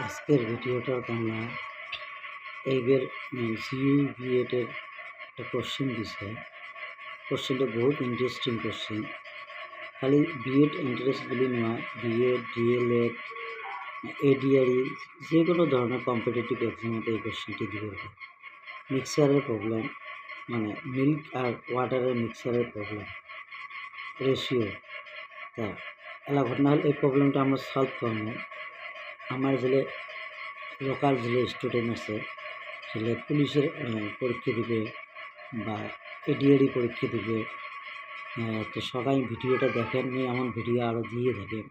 আজকের ভিডিওটা তোমরা এইবার সিইউ বিএডের একটা কোশ্চেন দিছে। কোশ্চেনটা বহুত ইন্টারেস্টিং কোশ্চেন। খালি বিএড এন্ট্রান্স বলি নয়, বিএড, ডিএলএড, এডিআরই যে কোনো ধরনের কম্পিটিটিভ এক্সামতে এই কোশ্চেনটি দিবে। মিক্সারের প্রবলেম, মানে মিল্ক আর ওয়াটারের মিক্সারের প্রবলেম, রেশিও। তা এলা ঘটনা হলে এই প্রবলেমটা আমরা সলভ করবো। আমার যে লোকাল যে স্টুডেন্ট আছে সেগুলো পুলিশের পরীক্ষা দিবে বা এডিআরই পরীক্ষা দিবে। তো সবাই ভিডিওটা দেখেন, এমন ভিডিও আরও দিয়ে থাকেন,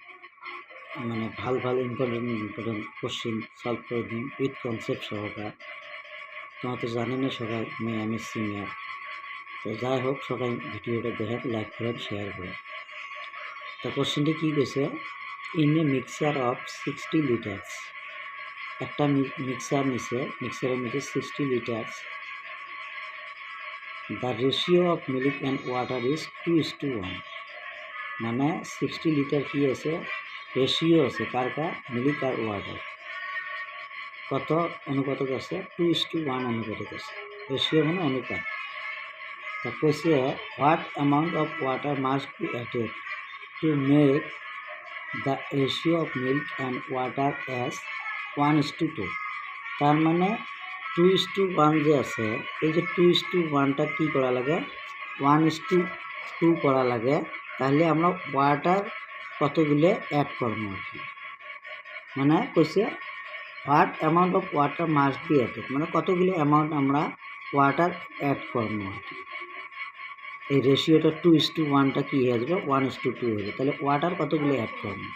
মানে ভাল ইম্পর্টেন্ট কোশ্চেন সলভ করে দিন উইথ কনসেপ্ট সহকার। তোমার তো জানেন না সবাই, আমি সিনিয়র। তো যাই হোক, সবাই ভিডিওটা দেখেন, লাইক করেন, শেয়ার করেন। তো কোশ্চেনটি কী গেছে, in a mixer of 60 litres, একটা মিক্সার নিচে, মিক্সারের নিচে 60 litres, the ratio of milk and water is 2:1। মানে 60 লিটার কি আছে, রেশিও আছে কার কার, মিল্ক আর ওয়াটার। কত অনুপাতক আছে, 2:1 অনুপাতক আছে। রেশিও মানে অনুপাত। তা কইছে what amount of water must be added to make the ratio of milk and water as 1:2। তার মানে 2:1 যে আছে, এই যে 2:1টা কী করা লাগে, 1:2 করা লাগে। তাহলে আমরা ওয়াটার কতগুলো অ্যাড করবো আর কি। মানে কইছে what amount of water must be added, মানে কতগুলো অ্যামাউন্ট আমরা ওয়াটার অ্যাড করবো আর কি। এই রেশিওটা 2:1টা কী হয়ে যাবে, 1:2 হয়ে যাবে। তাহলে ওয়াটার কতগুলো অ্যাড করবো,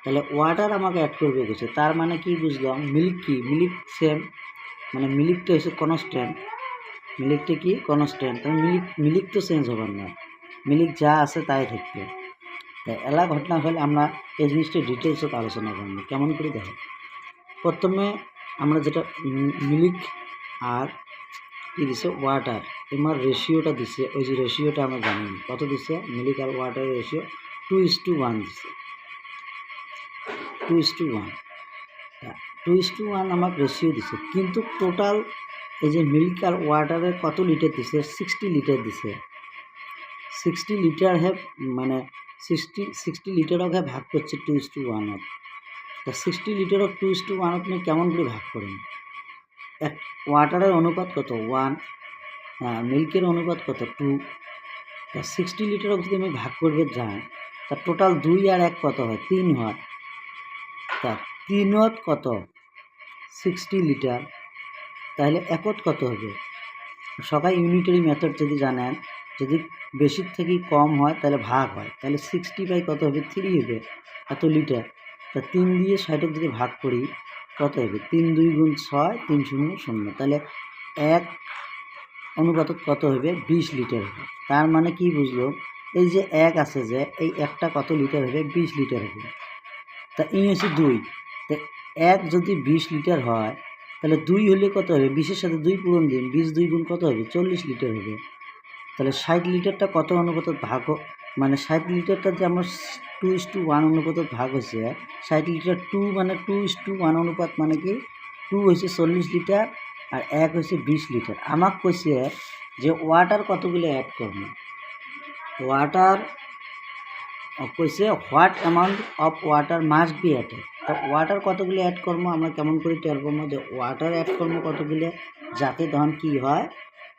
তাহলে ওয়াটার আমাকে অ্যাড করবে গেছে। তার মানে কি বুঝলাম, মিল্ক কি, মিল্ক সেম, মানে মিল্কটা হচ্ছে কনস্ট্যান্ট, মিল্কটা কি কনস্ট্যান্ট। তাহলে মিল্ক তো চেঞ্জ হবার না, মিল্ক যা আছে তাই থাকবে। তাই এলা ঘটনা হলে আমরা এই জিনিসটা ডিটেলসত আলোচনা করবো। কেমন করে দেখো, প্রথমে আমরা যেটা মিল্ক আর কি দিছে, ওয়াটার, তোমার রেশিওটা দিছে, ওই যে রেশিওটা আমরা জানি কত দিছে, মিল্ক আর ওয়াটারের রেশিও 2:1 দিছে, 2:1। 2:1 আমার রেশিও দিছে, কিন্তু টোটাল এই যে মিল্ক আর ওয়াটারের কত লিটার দিছে, 60 লিটার দিছে। 60 লিটার হ্যাভ, মানে 60 লিটারও ভাগ করছে 2:1। তা 60 লিটারও 2:1 আপনি কেমন করে ভাগ করেন, এক ওয়াটারের অনুপাত কত 1, মিল্কের অনুপাত কত 2। তা 60 লিটারও যদি আমি ভাগ করবে যাই, তা টোটাল 2 আর 1 কত হয়, 3 হয়। তা 3 কত, 60 লিটার। তাহলে একত কত হবে, সবাই ইউনিটারি মেথড যদি জানেন, যদি বেশির থেকে কম হয় তাহলে ভাগ হয়, তাহলে 60 কত হবে, 3 হবে, এত লিটার। তা 3 দিয়ে 60 যদি ভাগ করি কত হবে, 3 2 গুণ 6, 3 0 0। তাহলে এক অনুপাত কত হবে, 20 লিটার হবে। তার মানে কি বুঝলো, এই যে এক আছে যে, এই একটা কত লিটার হবে, 20 লিটার হবে। তা এই হচ্ছে 2। তা এক যদি 20 লিটার হয়, তাহলে 2 হলে কত হবে, 20-এর সাথে 2 পূরণ দিন, 20 2 গুণ কত হবে, 40 লিটার হবে। তাহলে 60 লিটারটা কত অনুপাত ভাগ, মানে 60 লিটারটা যে আমার 2:1 অনুপাত ভাগ হয়েছে, 60 লিটার 2 মানে 2:1 অনুপাত, মানে কি 2 হয়েছে 40 লিটার আর 1 হয়েছে 20 লিটার। আমাকে কইছে যে ওয়াটার কতগুলো অ্যাড করবো, ওয়াটার কইছে what amount of water must be added. তা ওয়াটার কতগুলো অ্যাড করবো, আমরা কেমন করে টের পাবো যে ওয়াটার অ্যাড করবো কতগুলো, যাতে তখন কী হয়,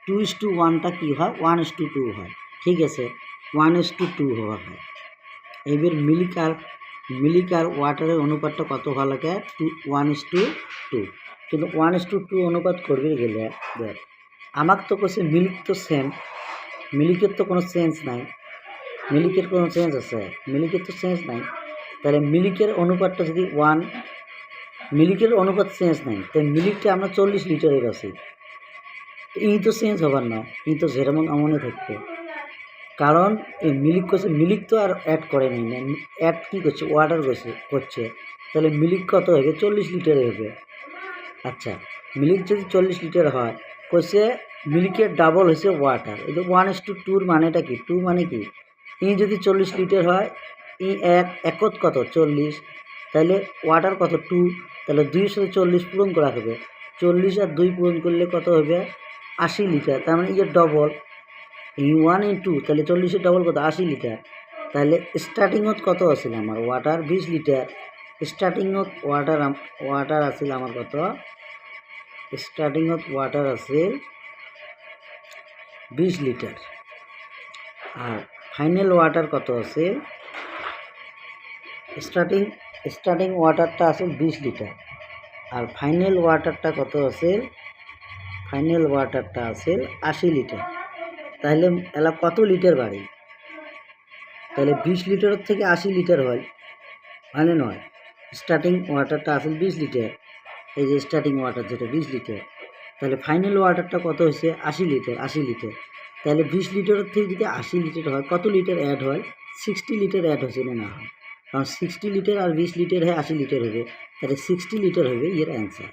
2:1টা কী হয়, 1:2 হয়। ঠিক আছে, 1:2 হওয়া হয়। এবার মিল্ক আর ওয়াটারের অনুপাতটা কত হওয়া লাগে, 1:2। কিন্তু 1:2 অনুপাত করবে গেলে দেখ, আমাকে তো কইছে মিল্ক তো সেম, মিল্কের তো কোনো চেঞ্জ নাই, মিল্কের কোনো চেঞ্জ আছে, মিল্কের তো চেঞ্জ নাই। তাহলে মিল্কের অনুপাতটা যদি 1, মিল্কের অনুপাত চেঞ্জ নাই, তাই মিল্কটা আমরা 40 লিটারের আছি। এই তো চেঞ্জ হবার না, এই তো যেমন এমনই থাকবে। কারণ এই মিল্ক করছে, মিল্ক তো আর অ্যাড করে নি না, অ্যাড কী করছে, ওয়াটার করছে। তাহলে মিল্ক কত হবে, 40 লিটারে হবে। আচ্ছা, মিল্ক যদি 40 লিটার হয়, কইছে মিল্কের ডাবল হয়েছে ওয়াটার। এই যে 1:2 মানেটা কি, 2 মানে কি, ই যদি 40 লিটার হয়, ই একত কত 40, তাহলে ওয়াটার কত 2, তাহলে 2 সাথে 40 পূরণ করা হবে, 40 আর 2 পূরণ করলে কত হবে 80 লিটার। তার মানে এই যে ডবল 1 ইন্টু, তাহলে 40-এর ডবল কত 80 লিটার। তাহলে স্টার্টিংত কত আছিল আমার ওয়াটার 20 লিটার। স্টার্টিংত ওয়াটার আছিল আমার কত, স্টার্টিংত ওয়াটার আছিল 20 লিটার, আর ফাইনাল ওয়াটার কত আছে, স্টার্টিং ওয়াটারটা আছে 20 লিটার, আর ফাইনাল ওয়াটারটা কত আছে, ফাইনাল ওয়াটারটা আছে 80 লিটার। তাহলে এলা কত লিটার বাড়ি, তাহলে 20 লিটারের থেকে 80 লিটার হয়, মানে নয়। স্টার্টিং ওয়াটারটা আছে 20 লিটার, এই যে স্টার্টিং ওয়াটার যেটা 20 লিটার, তাহলে ফাইনাল ওয়াটারটা কত হয়েছে 80 লিটার, 80 লিটার। তাহলে 20 লিটারের থেকে যদি 80 লিটার হয়, কত লিটার অ্যাড হয়, 60 লিটার অ্যাড হয়েছে না হয়, কারণ 60 লিটার আর 20 লিটার হয় 80 লিটার হবে, তাহলে 60 লিটার হবে এর অ্যান্সার।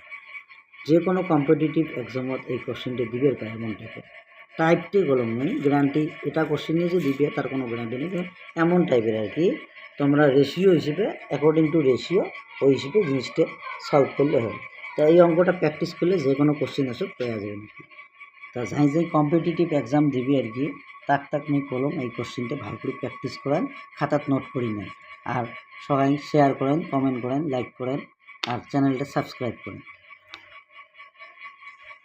যে কোনো কম্পিটিটিভ এক্সামত এই কোশ্চেনটি দিবে পায় এমন টাইপের, টাইপটি গলম নেই, গ্যারান্টি এটা কোশ্চেন নিয়ে যে দিবে তার কোনো গ্যারান্টি নেই, এমন টাইপের আর কি। তোমরা রেশিও হিসেবে অ্যাকর্ডিং টু রেশিও ওই হিসেবে জিনিসটা সলভ করলে হয়। তা এই অঙ্কটা প্র্যাকটিস করলে যে কোনো কোশ্চেন আসুক পেয়ে যাবে নাকি। তা যাই যাই কম্পিটিটিভ এক্সাম দিবি আর কি, তাক নিয়ে কলম এই কোশ্চেনটা ভালো করে প্র্যাকটিস করেন, খাতাত নোট করি নেন, আর সবাই শেয়ার করেন, কমেন্ট করেন, লাইক করেন, আর চ্যানেলটা সাবস্ক্রাইব করেন।